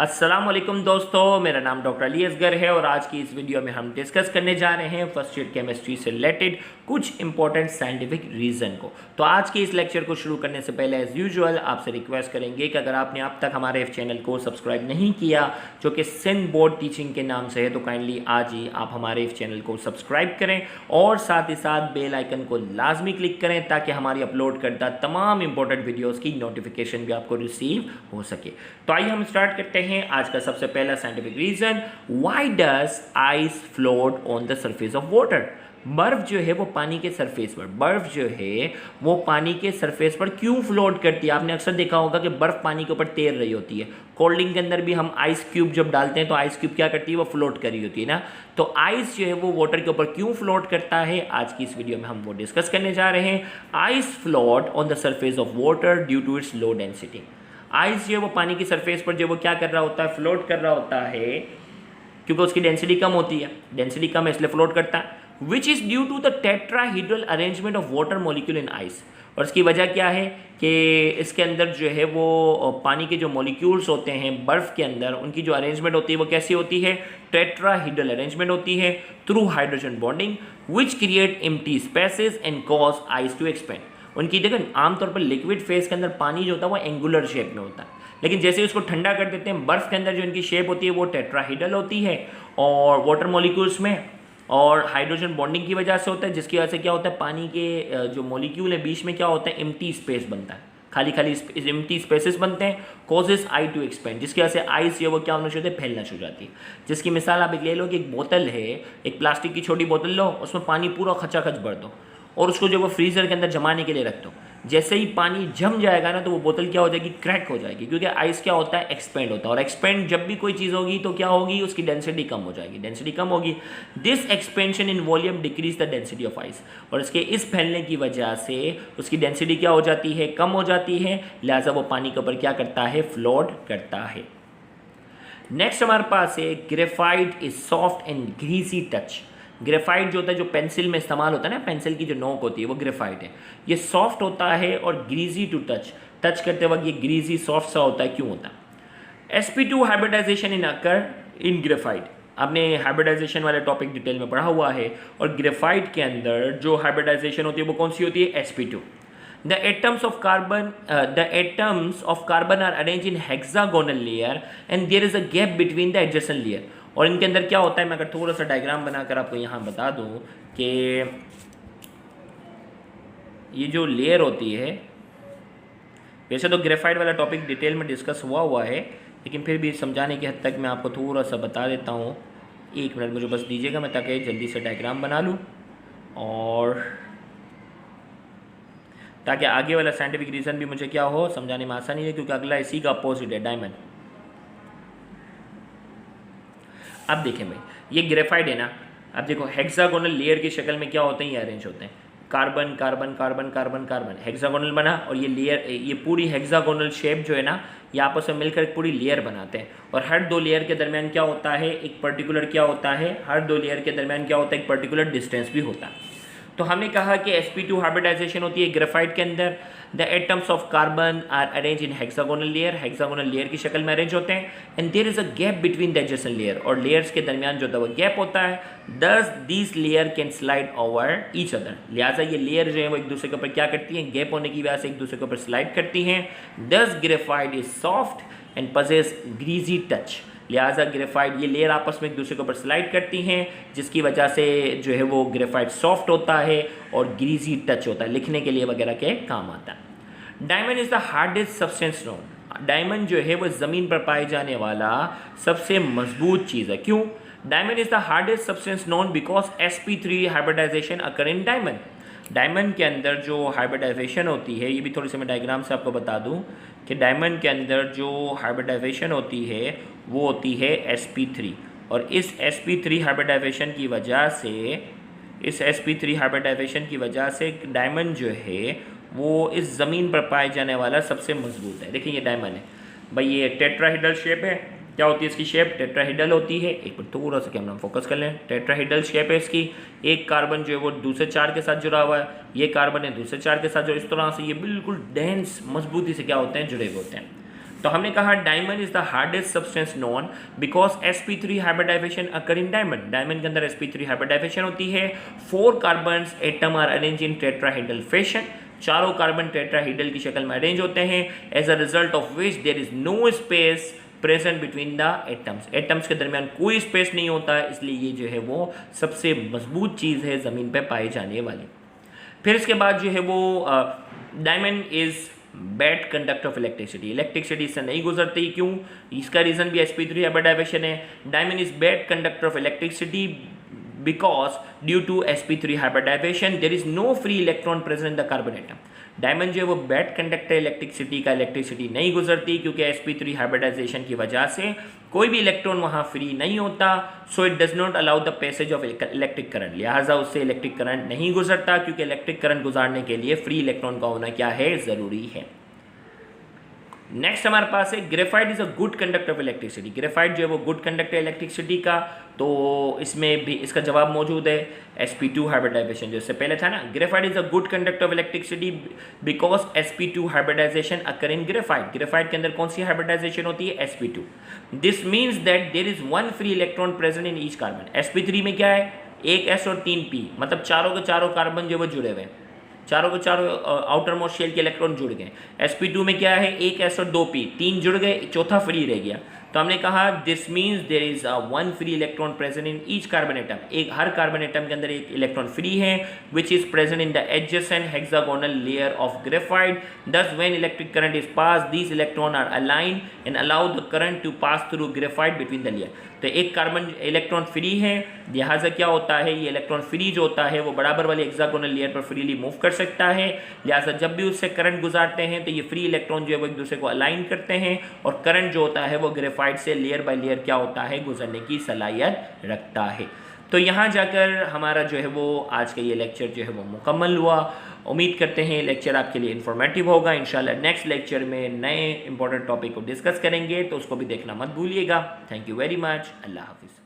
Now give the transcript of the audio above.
अस्सलाम वालेकुम दोस्तों, मेरा नाम डॉक्टर अली असगर है और आज की इस वीडियो में हम डिस्कस करने जा रहे हैं फर्स्ट ईयर केमिस्ट्री से रिलेटेड कुछ इंपॉर्टेंट साइंटिफिक रीज़न को। तो आज के इस लेक्चर को शुरू करने से पहले एज़ यूजुअल आपसे रिक्वेस्ट करेंगे कि अगर आपने अब तक हमारे इस चैनल को सब्सक्राइब नहीं किया जो कि सिंध बोर्ड टीचिंग के नाम से है, तो काइंडली आज ही आप हमारे इस चैनल को सब्सक्राइब करें और साथ ही साथ बेल आइकन को लाजमी क्लिक करें ताकि हमारी अपलोड करता तमाम इंपॉर्टेंट वीडियोज़ की नोटिफिकेशन भी आपको रिसीव हो सके। तो आइए हम स्टार्ट करते हैं आज का सबसे पहला scientific reason, why does ice float on the surface of water. बर्फ जो है वो पानी के सरफेस पर पानी के सरफेस पर क्यों फ्लोट करती है। आपने अक्सर देखा होगा कि बर्फ पानी के ऊपर तैर रही होती है। कोल्ड ड्रिंक के अंदर भी हम आइस क्यूब जब डालते हैं तो आइस क्यूब क्या करती है, वो फ्लोट कर रही होती है ना। तो आइस जो है वो वाटर के ऊपर क्यों फ्लोट करता है, आज की इस वीडियो में हम वो डिस्कस करने जा रहे हैं। Ice float on the surface of water due to its low density. Ice जो है वो पानी की सरफेस पर जो वो क्या कर रहा होता है, फ्लोट कर रहा होता है क्योंकि उसकी डेंसिटी कम होती है। डेंसिटी कम है इसलिए फ्लोट करता है। Which is due to the tetrahedral arrangement of water molecule in ice. और इसकी वजह क्या है कि इसके अंदर जो है वो पानी के जो मॉलिक्यूल्स होते हैं बर्फ़ के अंदर, उनकी जो अरेंजमेंट होती है वो कैसी होती है, टेट्राहीड्रल अरेंजमेंट होती है through hydrogen bonding which create empty spaces and cause ice to expand. उनकी देखो आमतौर पर लिक्विड फेज के अंदर पानी जो होता है वो एंगुलर शेप में होता है, लेकिन जैसे ही उसको ठंडा कर देते हैं बर्फ़ के अंदर जो इनकी शेप होती है वो टेट्राहीड्रल होती है और वाटर मॉलिक्यूल्स में और हाइड्रोजन बॉन्डिंग की वजह से होता है, जिसकी वजह से क्या होता है पानी के जो मॉलिक्यूल है बीच में क्या होता है, एम्प्टी स्पेस बनता है, खाली खाली एम्प्टी स्पेसेस बनते हैं, कॉजेस आई टू एक्सपेंड, जिसकी वजह से आइस ये वो क्या होना शुरू होती है, फैलना शुरू हो जाती है। जिसकी मिसाल आप एक ले लो कि एक बोतल है, एक प्लास्टिक की छोटी बोतल लो, उसमें पानी पूरा खचाखच भर दो और उसको जो वो फ्रीज़र के अंदर जमाने के लिए रख दो। जैसे ही पानी जम जाएगा ना तो वो बोतल क्या हो जाएगी, क्रैक हो जाएगी, क्योंकि आइस क्या होता है, एक्सपेंड होता है। और एक्सपेंड जब भी कोई चीज़ होगी तो क्या होगी, उसकी डेंसिटी कम हो जाएगी। डेंसिटी कम होगी, this expansion in volume decrease the density of ice. और इसके इस फैलने की वजह से उसकी डेंसिटी क्या हो जाती है, कम हो जाती है, लिहाजा वो पानी के ऊपर क्या करता है, फ्लोट करता है। नेक्स्ट हमारे पास है graphite is soft and greasy touch. Graphite जो होता है, जो पेंसिल में इस्तेमाल होता है ना, पेंसिल की जो नोक होती है वो ग्रेफाइट है। ये सॉफ्ट होता है और ग्रीजी टू टच करते वक्त ये ग्रीजी सॉफ्ट सा होता है। क्यों होता है? sp2 hybridisation in occur in graphite. आपने हाइब्रिडाइजेशन वाले टॉपिक डिटेल में पढ़ा हुआ है और ग्रेफाइट के अंदर जो हाइब्रिडाइजेशन होती है वो कौन सी होती है, sp2। The atoms of carbon are arranged in hexagonal layer and there is a gap between the adjacent layer। और इनके अंदर क्या होता है, मैं अगर थोड़ा सा डायग्राम बनाकर आपको यहाँ बता दूँ कि ये जो लेयर होती है, वैसे तो ग्रेफाइट वाला टॉपिक डिटेल में डिस्कस हुआ है, लेकिन फिर भी समझाने की हद तक मैं आपको थोड़ा सा बता देता हूँ। एक मिनट मुझे बस दीजिएगा, मैं ताकि जल्दी से डायग्राम बना लूँ और ताकि आगे वाला साइंटिफिक रीज़न भी मुझे क्या हो, समझाने में आसानी है, क्योंकि अगला इसी का अपोजिट है, डायमंड। अब देखें भाई, ये ग्रेफाइट है ना, अब देखो हेक्सागोनल लेयर की शक्ल में क्या होते हैं, ये अरेंज होते हैं, carbon carbon carbon carbon carbon, hexagonal बना। और ये लेयर, ये पूरी हेक्सागोनल शेप जो है ना, ये आपस में मिलकर एक पूरी लेयर बनाते हैं। और हर दो लेयर के दरमियान क्या होता है, एक पर्टिकुलर क्या होता है, हर दो लेयर के दरमियान क्या होता है, एक पर्टिकुलर डिस्टेंस भी होता है। तो हमने कहा कि sp2 हाइब्रिडाइजेशन होती है ग्रेफाइट के अंदर। The atoms of carbon are arrange in hexagonal layer, hexagonal layer की शक्ल में अरेंज होते हैं। And there is a gap between the adjacent layer, और लेयर्स के दरमियान जो होता है वो गैप होता है। दस this layer can slide over each other, लिहाजा ये लेयर जो है वो एक दूसरे के ऊपर क्या करती हैं, गैप होने की वजह से एक दूसरे के ऊपर स्लाइड करती हैं। दस graphite is soft and possess greasy touch, लिहाजा ग्रेफाइट ये लेयर आपस में एक दूसरे के ऊपर स्लाइड करती हैं, जिसकी वजह से जो है वो ग्रेफाइट सॉफ्ट होता है और ग्रीजी टच होता है, लिखने के लिए वगैरह के काम आता है। Diamond is the hardest substance known. Diamond जो है वो ज़मीन पर पाए जाने वाला सबसे मजबूत चीज़ है। क्यों? Diamond is the hardest substance known because sp3 hybridization occur in diamond. Diamond के अंदर जो हाइब्रिडाइजेशन होती है, ये भी थोड़ी सी मैं डायग्राम से आपको बता दूं कि डायमंड के अंदर जो हाइब्रिडाइजेशन होती है वो होती है sp3। और इस sp3 हाइब्रिडाइजेशन की वजह से डायमंड जो है वो इस ज़मीन पर पाए जाने वाला सबसे मजबूत है। देखिए ये डायमंड है भाई, ये टेट्राहीड्रल शेप है। क्या होती है इसकी शेप, टेट्राहीड्रल होती है। एक बार थोड़ा सा कैमरा फोकस कर लें, टेट्राहीड्रल शेप है इसकी। एक कार्बन जो है वो दूसरे चार के साथ जुड़ा हुआ है, ये कार्बन है दूसरे चार के साथ जो, इस तरह से ये बिल्कुल डेंस मजबूती से क्या होते हैं, जुड़े हुए होते हैं। तो हमने कहा diamond is the hardest substance known because sp3 hybridization occur in diamond. Diamond के अंदर sp3 हाइब्रिडाइजेशन होती है। 4 carbons atom are arrange in tetrahedral fashion. चारों कार्बन टेट्राहेड्रल की शक्ल में अरेंज होते हैं। As a result of which there is no space present between the atoms. Atoms के दरमियान कोई स्पेस नहीं होता, इसलिए ये जो है वो सबसे मजबूत चीज़ है ज़मीन पे पाई जाने वाली। फिर इसके बाद जो है वो diamond is bad conductor of electricity. Electricity से नहीं गुजरती, क्यों? इसका रीज़न भी sp3 हाइब्रिडाइजेशन है। Diamond is bad conductor of electricity because due to sp3 hybridization there is no free electron present in the carbon atom। Diamond जो है वो बैड कंडक्टर इलेक्ट्रिसिटी का, इलेक्ट्रिसिटी नहीं गुजरती क्योंकि sp3 हाइब्रिडाइजेशन की वजह से कोई भी इलेक्ट्रॉन वहाँ फ्री नहीं होता। So it does not allow the passage of electric current, लिहाजा उससे इलेक्ट्रिक करंट नहीं गुजरता क्योंकि इलेक्ट्रिक करंट गुजारने के लिए फ्री इलेक्ट्रॉन का होना क्या है, ज़रूरी है। नेक्स्ट हमारे पास है graphite is a good conductor of electricity. Graphite जो है वो गुड कंडक्टर इलेक्ट्रिसिटी का, तो इसमें भी इसका जवाब मौजूद है sp2 हाइब्रिडाइजेशन जो इससे पहले था ना। Graphite is a good conductor of electricity because sp2 hybridization occur in graphite. Graphite के अंदर कौन सी हाइब्रिडाइजेशन होती है? sp2। This means that there is 1 free electron present in each carbon. sp3 में क्या है? 1 s और 3 p, मतलब चारों के चारों कार्बन जो वो जुड़े हुए हैं, चारों के चारों आउटर मोस्ट शेल के इलेक्ट्रॉन जुड़ गए। sp2 में क्या है? 1 s और 2 p, 3 जुड़ गए, चौथा फ्री रह गया। तो हमने कहा this means there is 1 free electron present in each carbon atom. एक हर कार्बन एटम के अंदर एक इलेक्ट्रॉन फ्री है which is present in the adjacent hexagonal layer of graphite. Thus when electric current is pass these electron are align and allow the current to pass through graphite between the layer. तो एक carbon electron free है, लिहाजा क्या होता है, ये electron free जो होता है वो बराबर वाले हेक्सागोनल लेयर पर फ्रीली मूव कर सकता है। लिहाजा जब भी उससे करंट गुजारते हैं तो ये फ्री इलेक्ट्रॉन जो है वो एक दूसरे को अलाइन करते हैं और करंट जो होता है वो ग्रेफाइट से लेयर बाय लेयर क्या होता है, गुजरने की सलाहियत रखता है। तो यहाँ जाकर हमारा जो है वो आज का ये लेक्चर जो है वो मुकम्मल हुआ। उम्मीद करते हैं लेक्चर आपके लिए इन्फॉर्मेटिव होगा। इंशाल्लाह नेक्स्ट लेक्चर में नए इंपॉर्टेंट टॉपिक को डिस्कस करेंगे, तो उसको भी देखना मत भूलिएगा। Thank you very much. अल्लाह हाफिज़।